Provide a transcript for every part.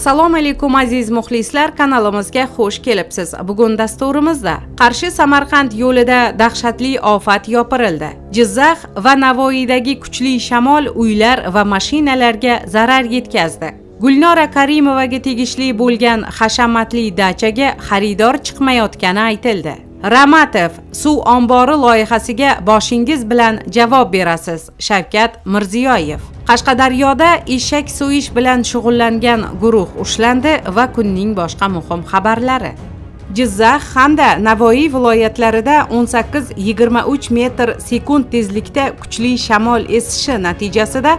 Assalomu alaykum aziz muxlislar, kanalimizga xush kelibsiz. Bugun dasturimizda Qarshi Samarqand yo'lida dahshatli ofat yopirildi. Jizzax va Navoiydagi kuchli shamol uylar va mashinalarga zarar yetkazdi. Gulnora Karimovaga tegishli bo'lgan hashamatli dachaga xaridor chiqmayotgani aytildi. Ramatov suv ombori loyihasiga boshingiz bilan javob berasiz. Shavkat Mirziyoyev. Qashqadaryoda eshak so'yish bilan shug'ullangan guruh ushlandi va kunning boshqa muhim xabarlari. Jizzax hamda Navoiy viloyatlarida 18-23 metr sekund tezlikda kuchli shamol esishi natijasida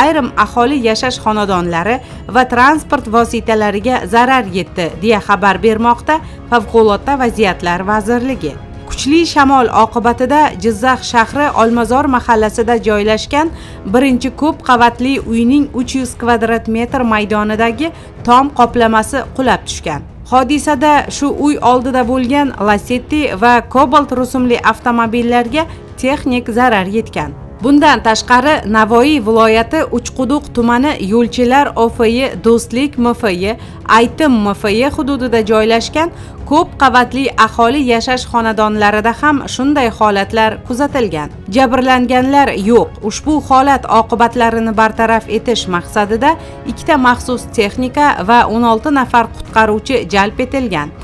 ayrim aholi yashash xonadonlari va transport vositalariga zarar yetdi, deya xabar bermoqda Favqulodda vaziyatlar vazirligi. Kuchli shamol oqibatida Jizzax shahri Olmazor mahallasida joylashgan birinchi ko'p qavatli uyning 300 kvadrat metr maydonidagi tom qoplamasi qulab tushgan. Hodisada shu uy oldida bo'lgan Lacetti va Cobalt rusumli avtomobillarga texnik zarar yetgan. Bundan tashqari Navoiy viloyati Uchquduq tumani Yo'lchilar OFY, Do'stlik MFY, Aytim MFY hududida joylashgan ko'p qavatli aholi yashash xonadonlarida ham shunday holatlar kuzatilgan. Jabrlanganlar yo'q. Ushbu holat oqibatlarini bartaraf etish maqsadida 2 maxsus texnika va 16 nafar qutqaruvchi jalb etilgan.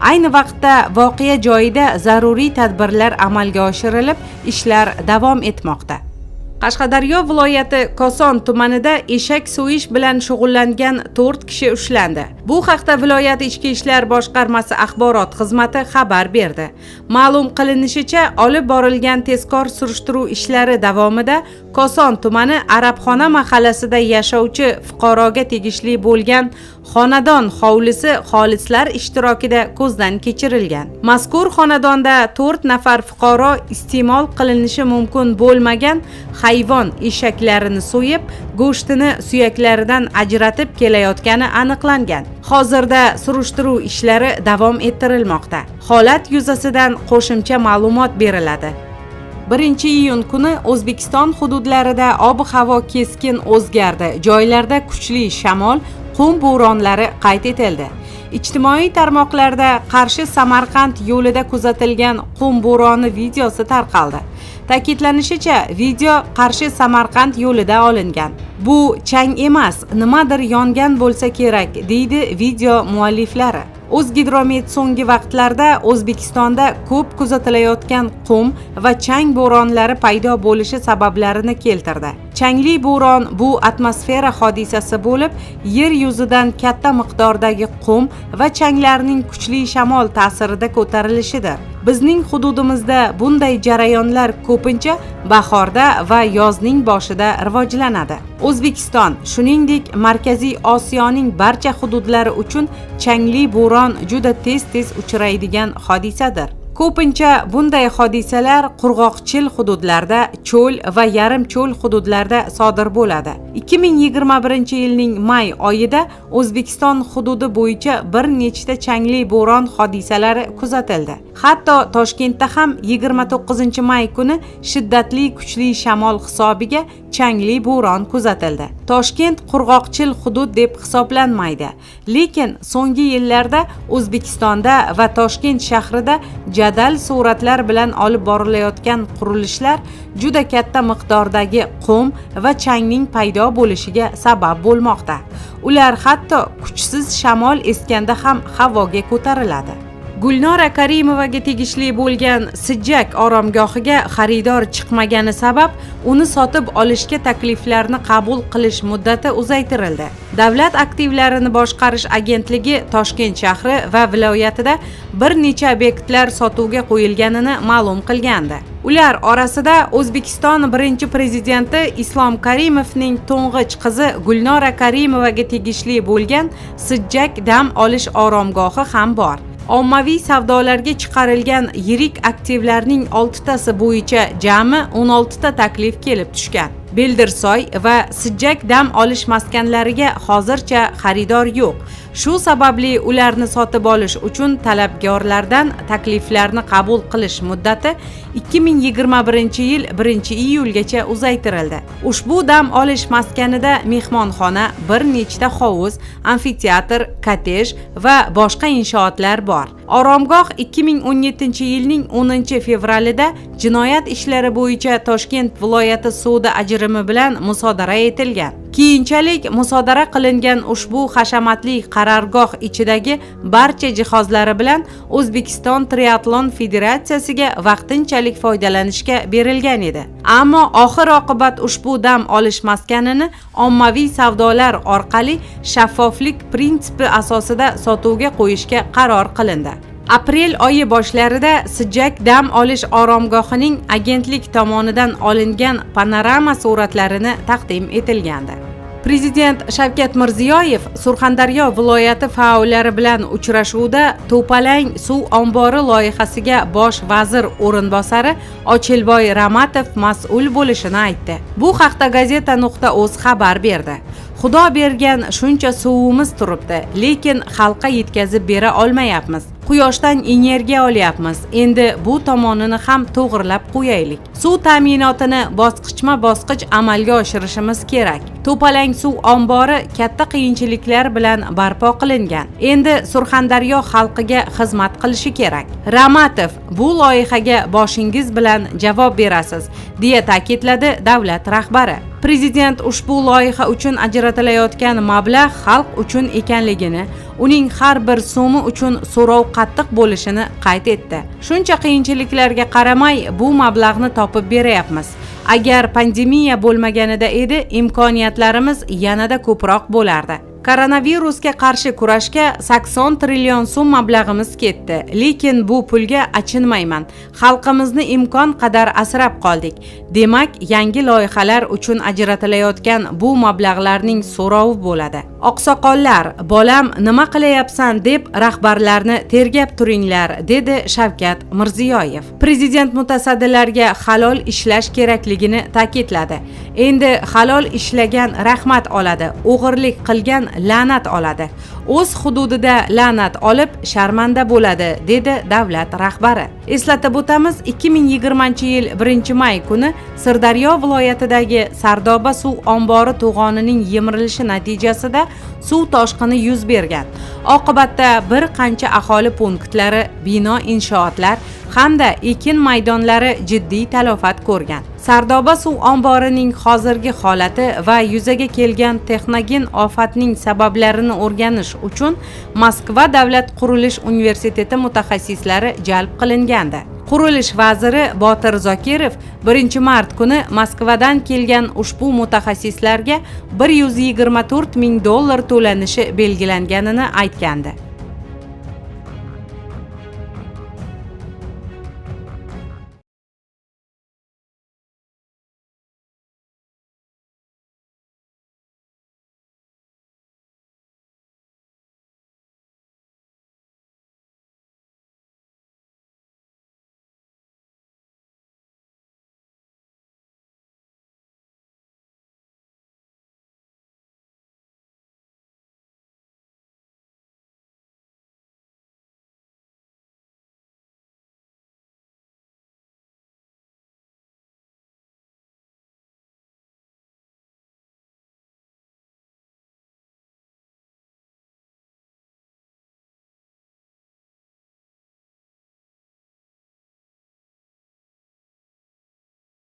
Ayni vaqtda voqea joyida zaruriy tadbirlar amalga oshirilib, ishlar davom etmoqda. Qashqadaryo viloyati Koson tumanida eshak so'yish bilan shug'ullangan 4 kishi ushlandi. Bu haqda viloyat ichki ishlar boshqarmasi axborot xizmati xabar berdi. Ma'lum qilinishicha, olib borilgan tezkor surishtiruv ishlari davomida Koson tumani Arabxona mahallasida yashovchi fuqaroga tegishli bo'lgan xonadon hovlisi xolislar ishtirokida ko'zdan kechirilgan. Mazkur xonadonda 4 nafar fuqaro iste'mol qilinishi mumkin bo'lmagan hayvon eshaklarini so'yib, go'shtini suyaklaridan ajratib kelayotgani aniqlangan. Hozirda surishtiruv ishlari davom ettirilmoqda. Holat yuzasidan qo'shimcha ma'lumot beriladi. 1-iyun kuni O'zbekiston hududlarida ob-havo keskin o'zgardi. Joylarda kuchli shamol, qum bo'ronlari qayd etildi. Ijtimoiy tarmoqlarda Qarshi Samarqand yo'lida kuzatilgan qum bo'roni videosi tarqaldi. Ta'kidlanishicha, video Qarshi Samarqand yo'lida olingan. Bu chang emas, nimadir yongan bo'lsa kerak, deydi video mualliflari. O'zgidromet so'nggi vaqtlarda O'zbekistonda ko'p kuzatilayotgan qum va chang bo'ronlari paydo bo'lishi sabablarini keltirdi. Changli bo'ron bu atmosfera hodisasi bo'lib, yer yuzidan katta miqdordagi qum va changlarning kuchli shamol ta'sirida ko'tarilishidir. Bizning hududimizda bunday jarayonlar ko'pincha bahorda va yozning boshida rivojlanadi. O'zbekiston, shuningdek, Markaziy Osiyoning barcha hududlari uchun changli bo'ron juda tez uchraydigan hodisadir. Ko'pincha bunday hodisalar qurg'oqchil hududlarda, cho'l va yarim cho'l hududlarda sodir bo'ladi. 2021-yilning may oyida O'zbekiston hududi bo'yicha bir nechta changli bo'ron hodisalari kuzatildi. Hatto Toshkentda ham 29-may kuni shiddatli kuchli shamol hisobiga changli bo'ron kuzatildi. Toshkent qurg'oqchil hudud deb hisoblanmaydi, lekin so'nggi yillarda O'zbekistonda va Toshkent shahrida jadal suratlar bilan olib borilayotgan qurilishlar juda katta miqdordagi qum va changning paydo bo'lishiga sabab bo'lmoqda. Ular hatto kuchsiz shamol esganda ham havoga ko'tariladi. Gulnora Karimovaga tegishli bo'lgan Sijjak oromgohiga xaridor chiqmagani sabab uni sotib olishga takliflarni qabul qilish muddati uzaytirildi. Davlat aktivlarini boshqarish agentligi Toshkent shahri va viloyatida bir necha obyektlar sotuvga qo'yilganini ma'lum qilgandi. Ular orasida O'zbekiston birinchi prezidenti Islom Karimovning to'ng'ich qizi Gulnora Karimovaga tegishli bo'lgan Sijjak dam olish oromgohi ham bor. Ommaviy savdolarga chiqarilgan yirik aktivlarning 6tasi bo'yicha jami 16 ta taklif kelib tushgan. Beldirsoy va Sijjak dam olish maskanlariga hozircha xaridor yo'q. Shu sababli ularni sotib olish uchun talabgorlardan takliflarni qabul qilish muddati 2021-yil 1-iyulgacha uzaytirildi. Ushbu dam olish maskanida mehmonxona, bir nechta hovuz, amfiteatr, kottej va boshqa inshootlar bor. Oromgoh 2017-yilning 10-fevralida jinoyat ishlari bo'yicha Toshkent viloyati sudi ajrimi bilan musodara etilgan. Keyinchalik musodara qilingan ushbu hashamatli qarorgoh ichidagi barcha jihozlari bilan O'zbekiston Triatlon Federatsiyasiga vaqtinchalik foydalanishga berilgan edi. Ammo oxir-oqibat ushbu dam olish maskanini ommaviy savdolar orqali shaffoflik prinsipi asosida sotuvga qo'yishga qaror qilindi. Aprel oyi boshlarida Sijjak dam olish oromgohining agentlik tomonidan olingan panorama suratlarini taqdim etilgandi. Prezident Shavkat Mirziyoyev Surxondaryo viloyati faollari bilan uchrashuvda To'palang suv ombori loyihasiga bosh vazir o'rinbosari Ochilboy Ramatov mas'ul bo'lishini aytdi. Bu haqda gazeta.uz xabar berdi. Xudo bergan shuncha suvimiz turibdi, lekin xalqqa yetkazib bera olmayapmiz. Quyoshdan energiya olyapmiz. Endi bu tomonini ham to'g'rilab qo'yaylik. Suv ta'minotini bosqichma-bosqich amalga oshirishimiz kerak. To'palang suv ombori katta qiyinchiliklar bilan barpo qilingan. Endi Surxondaryo xalqiga xizmat qilishi kerak. Ramatov, bu loyihaga boshingiz bilan javob berasiz, deya ta'kidladi davlat rahbari. Prezident ushbu loyiha uchun ajratilayotgan mablag' xalq uchun ekanligini, uning har bir so'mi uchun so'rov qattiq bo'lishini qayd etdi. Shuncha qiyinchiliklarga qaramay bu mablag'ni topib beryapmiz. Agar pandemiya bo'lmaganida edi, imkoniyatlarimiz yanada ko'proq bo'lardi. Koronavirusga qarshi kurashga 80 trillion so'm mablag'imiz ketdi, lekin bu pulga achinmayman. Xalqimizni imkon qadar asrab qoldik. Demak, yangi loyihalar uchun ajratilayotgan bu mablag'larning so'rovi bo'ladi. Oqsoqollar, bolam nima qilayapsan deb rahbarlarni tergab turinglar, dedi Shavkat Mirziyoyev. Prezident mutasaddilarga halol ishlash kerakligini ta'kidladi. Endi halol ishlagan rahmat oladi, o'g'irlik qilgan la'nat oladi. O'z hududida la'nat olib sharmanda bo'ladi, dedi davlat rahbari. Eslatib o'tamiz, 2020-yil 1-may kuni Sirdaryo viloyatidagi Sardoba suv ombori to'g'onining yemirilishi natijasida suv toshqini yuz bergan. Oqibatda bir qancha aholi punktlari, bino inshootlar hamda ekin maydonlari jiddiy talofat ko'rgan. Sardoba suv omborining hozirgi holati va yuzaga kelgan texnogen ofatning sabablarini o'rganish uchun Moskva davlat qurilish universiteti mutaxassislari jalb qilingandi. Qurilish vaziri Botir Zokirov 1-mart kuni Moskvadan kelgan ushbu mutaxassislarga $124 ming to'lanishi belgilanganini aytgandi.